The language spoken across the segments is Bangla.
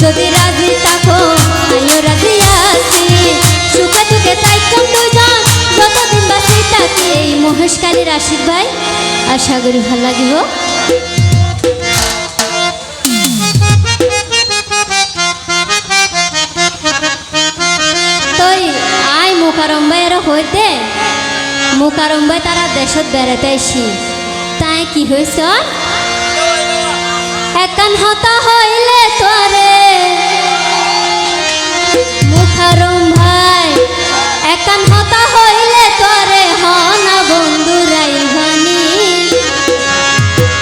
যদি রাজি থাকো আমিও রাজি আছি সুখে দুঃখে থাইকম দুইজন যতদিন বাঁচি থাকি এই মহেশকালীর আশীর্বাদ আশা করি ভালো লাগিব তই আই মুখারম্বাইয়ের হইতে মুখারম্বাই তারা দেশত বেড়াতে আইসি তাই কি হয়েছ একান হতা হইলে তোরে মুখারম্ভাই একান হতা হইলে তোরে হনা বন্ধুরাই ভানি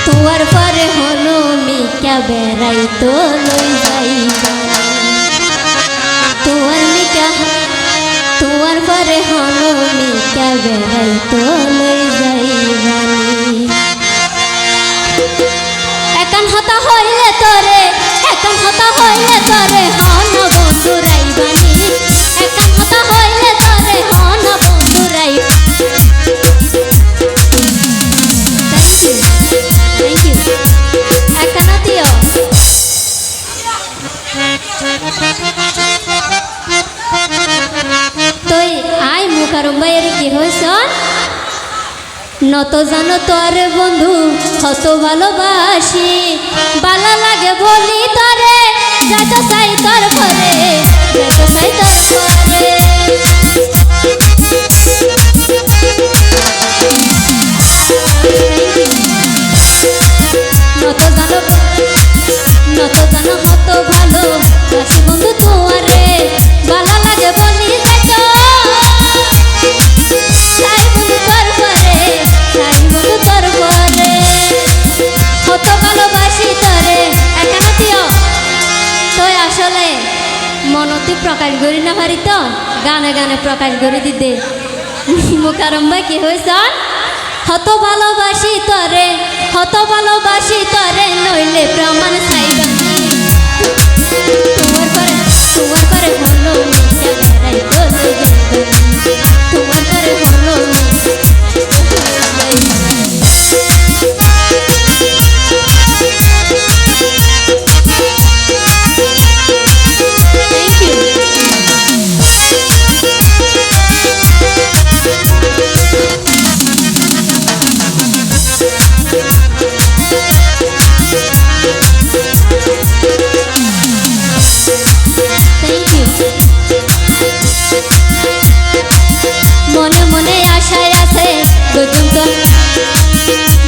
তোর পরে হলো মিকা বেড়াই তো লই যাই তোর মিকা তোর পরে হলো মিকা বেড়াই তো লই যাই ভানি একান হতা হইলে তোরে একান হতা হইলে তোরে হন বন্ধুরাই বানি একান হতা হইলে তোরে হন বন্ধুরাই থ্যাংক ইউ একান দিও তুই আই মুখারম্বাইয়ের কি হইছ নত জানো তোর বন্ধু কত ভালোবাসি ভালো লাগে বলি তোরে যত চাই তোর ঘরে যত চাই তোর ঘরে নত জানো কত ভালো বাসি বন্ধু তোমারে ভালো লাগে বলি মনতি প্রকাশ করি না পারি তো গানে গানে প্রকাশ করে দিতে মুখারম্বা কি হয়েছ হত ভালোবাসি তরে নইলে প্রমাণ চাইবানি তোমার পরে হলো মিশা বেড়াই তোলে তোমার পরে হলো মনে মনে আশায় আছে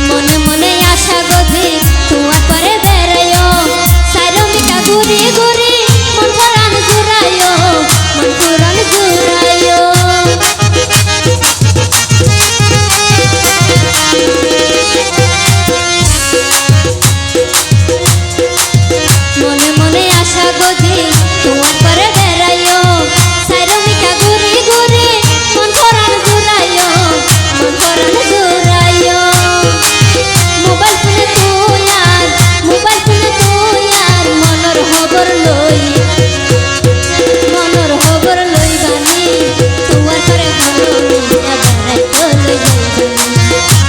মনে মনে আশা গধি তোমার পরে বেড়াইও সাইরো মিঠা ঘুরি ঘুরি মন পুরান জুড়াইও মনে মনে আশা গধি তোমার পরে বেড়াইও সাইরো মিঠা ঘুরি ঘুরি মন পুরান জুড়াইও মোবাইল ফোনে তুই আর মনর খবর লই বানি তোমার পরে হলো মিঠা বেড়াই তো লই যাইবানি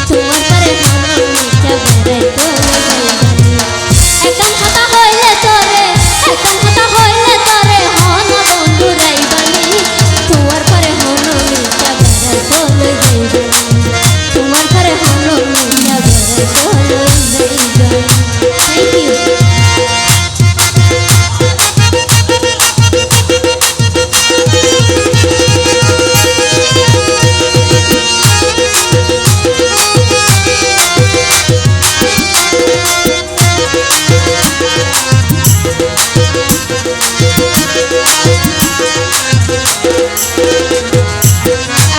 তোমার পরে হলো মিঠা বেড়াই তো লই যাইবানি একান হতা হইলে তোরে হন বন্ধুরাই বানি তোমার পরে হলো মিঠা বেড়াই তো লই যাইবানি তোমার পরে হলো মিঠা বেড়াই তো লই যাইবানি থ্যাংক ইউ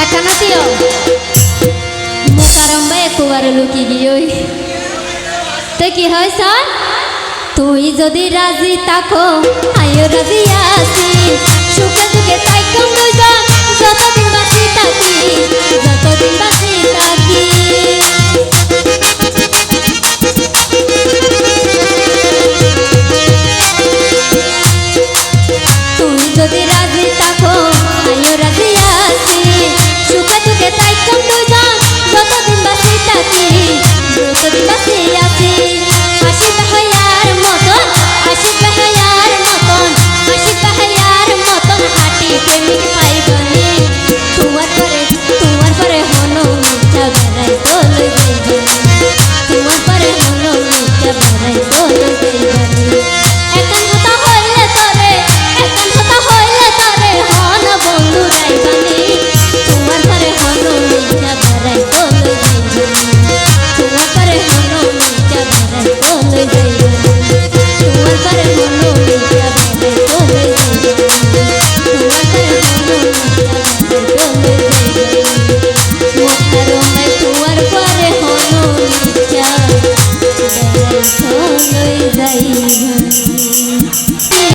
একানা দিও মুখারম্বা একবারে লুকি গিয়ে তো কি হয় স্যার তুই যদি রাজি থাকো আমিও রাজি আছি সুখে দুঃখে থাইকম দুইজন যতদিন